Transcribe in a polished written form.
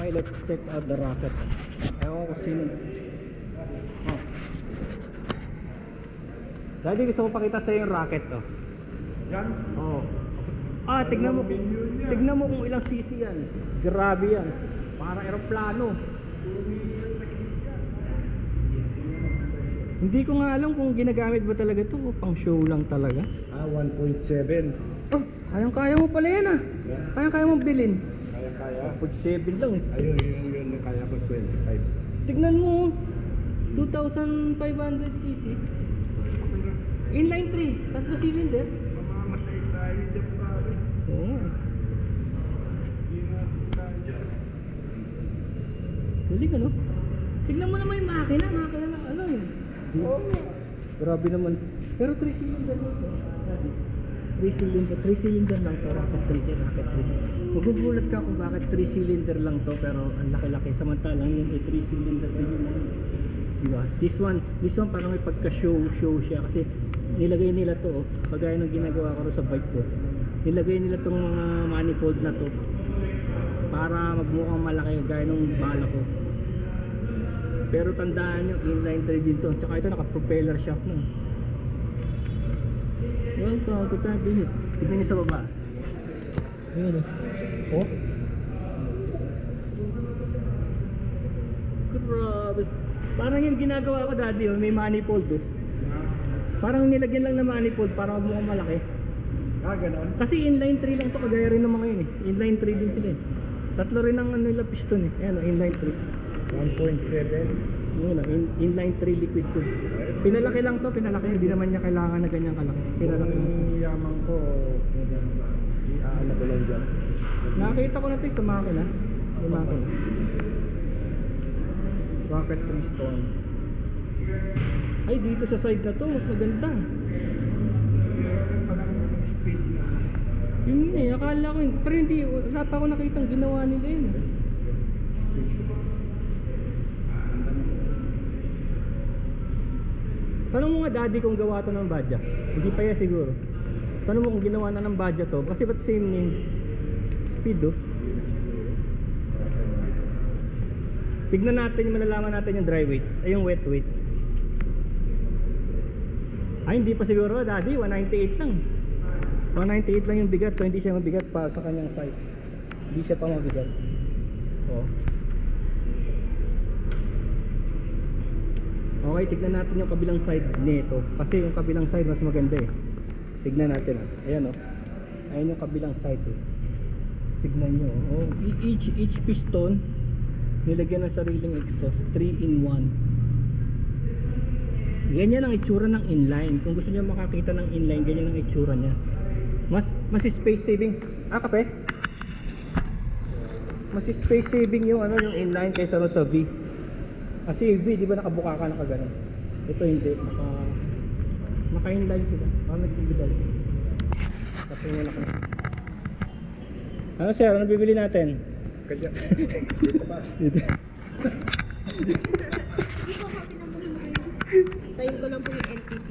Okay, let's check out the rocket. Ewan ko sino. Oh. Daddy, gusto ko pakita sa'yo yung rocket, oh. Yan? Oo. Ah, tignan mo kung ilang cc yan. Grabe yan. Parang eroplano. Hindi ko nga alam kung ginagamit ba talaga ito o pang show lang talaga. 1.7. Oh, kayang-kaya mo pala yan, ah. Kayang-kaya mo bilhin. Kaya. 1.7 lang. Ayun, yun kaya ko 25. Tignan mo, 2,500cc. Inline 3, tatlo cylinder. Mamamatay tayo dyan pare. Oo. Hindi natin kaya. Galing, ano? Tignan mo naman yung makina lang, ano yun? Grabe naman. Pero 3 cylinder lang to. 3 cylinder lang to, rocket 3. Magugulat ka kung bakit 3 cylinder lang to, pero ang laki-laki. Samantalang yun ay 3 cylinder din yun. Diba? This one parang may pagka-show siya kasi nilagay nila to, oh, kagaya ng ginagawa ko sa bike ko. Nilagay nila tong mga manifold na to para magmukhang malaki gaya ng bala ko. Pero tandaan nyo, inline 3 din to. Tsaka ito naka-propeller shaft na. Welcome to Time Business. Tignan nyo sa baba. Ayan, oh. Grabe. Parang yung ginagawa ko dati, oh, may manifold, oh. Parang nilagyan lang ng manifold para magmukhang malaki. Ganon. Kasi inline 3 lang to, kagaya rin ng mga yun, eh. Inline 3 din sila, eh. Tatlo rin ang nila piston, eh. Ayan, oh, inline 3. 1.7. Yun, inline 3 liquid cooled. Pinalaki lang to, hindi naman niya kailangan na ganyan kalaki. Pinalaki lang. Kung yaman ko, iaano ko lang dyan. Nakita ko na ito sa makina. Yung makina. Rocket 3 Storm. Ay, dito sa side na to, mas maganda. Yun yun, eh, akala ko yun. Pero hindi, wala pa ako nakitang ginawa nila yun, eh. Tanong mo nga daddy kung gawa to ng Badja. Hindi pa yan siguro. Tanong mo kung ginawa na ng Badja to. Kasi ba't same name? Speed, oh. Tignan natin yung malalaman natin yung dry weight. Ay yung wet weight. Ay hindi pa siguro daddy. 198 lang. 198 lang yung bigat. So hindi siya mabigat pa sa kanyang size. Hindi siya pa mabigat. Oh. Okay, tignan natin yung kabilang side nito. Kasi yung kabilang side mas maganda, eh. Tignan natin, oh. Ayan, oh. Ayan yung kabilang side, eh. Tignan nyo, oh. Each piston nilagyan ng sariling exhaust. 3-in-1. Ganyan ang itsura ng inline. Kung gusto nyo makakita ng inline, ganyan ang itsura nya. Mas space saving. Ah, kape? Mas space saving yung ano, yung inline kaysa sa V. Kasi V, di ba nakabuka ka nakaganon? Ito hindi, naka-inline sila. Parang nagbibidal. Kasi wala ka. Ano sir, ano bibili natin? Kaya, dito ba? Dito. Tayo ko lang po yung NTT.